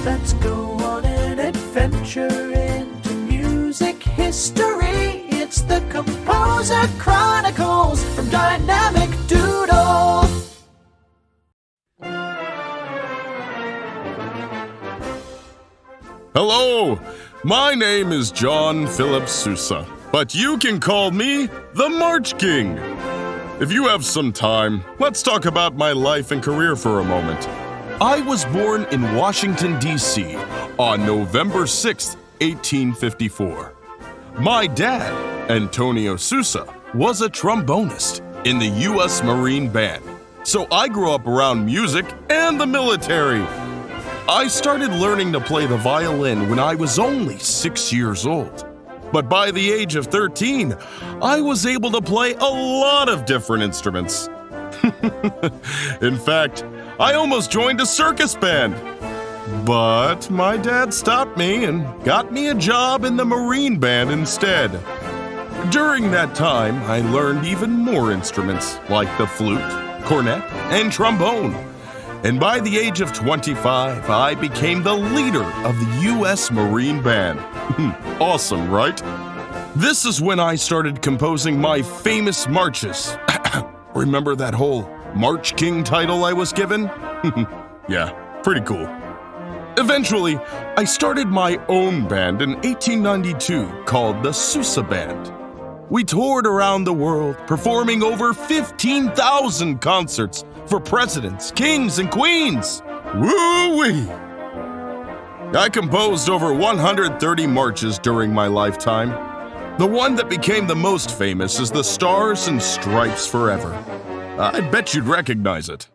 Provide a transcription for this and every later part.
Let's go on an adventure into music history. It's the Composer Chronicles from Dynamic Doodle. Hello, my name is John Philip Sousa, but you can call me the March King. If you have some time, let's talk about my life and career for a moment. I was born in Washington, D.C. on November 6, 1854. My dad, Antonio Sousa, was a trombonist in the U.S. Marine Band, so I grew up around music and the military. I started learning to play the violin when I was only 6 years old. But by the age of 13, I was able to play a lot of different instruments. In fact, I almost joined a circus band. But my dad stopped me and got me a job in the Marine Band instead. During that time, I learned even more instruments like the flute, cornet, and trombone. And by the age of 25, I became the leader of the U.S. Marine Band. Awesome, right? This is when I started composing my famous marches. Remember that whole March King title I was given? Yeah, pretty cool. Eventually, I started my own band in 1892 called the Sousa Band. We toured around the world, performing over 15,000 concerts for presidents, kings, and queens. Woo-wee! I composed over 130 marches during my lifetime. The one that became the most famous is the Stars and Stripes Forever. I bet you'd recognize it.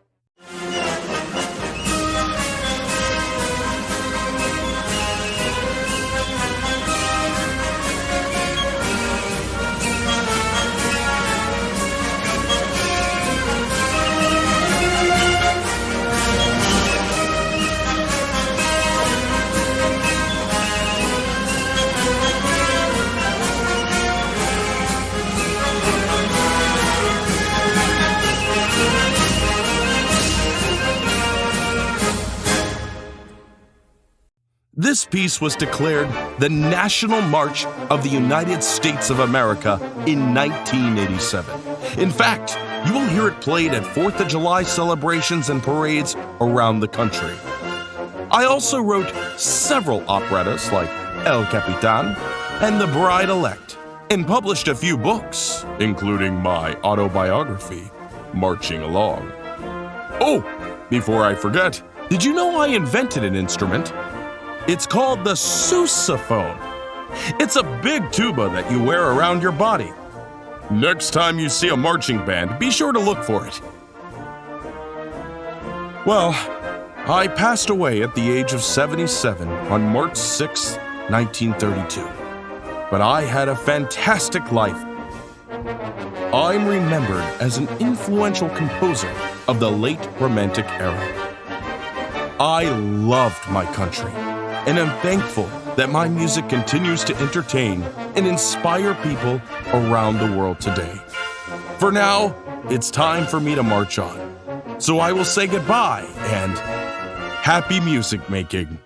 This piece was declared the National March of the United States of America in 1987. In fact, you will hear it played at 4th of July celebrations and parades around the country. I also wrote several operettas like El Capitan and The Bride-Elect, and published a few books, including my autobiography, Marching Along. Oh, before I forget, did you know I invented an instrument? It's called the sousaphone. It's a big tuba that you wear around your body. Next time you see a marching band, be sure to look for it. Well, I passed away at the age of 77 on March 6, 1932. But I had a fantastic life. I'm remembered as an influential composer of the late Romantic era. I loved my country, and I'm thankful that my music continues to entertain and inspire people around the world today. For now, it's time for me to march on. So I will say goodbye and happy music making.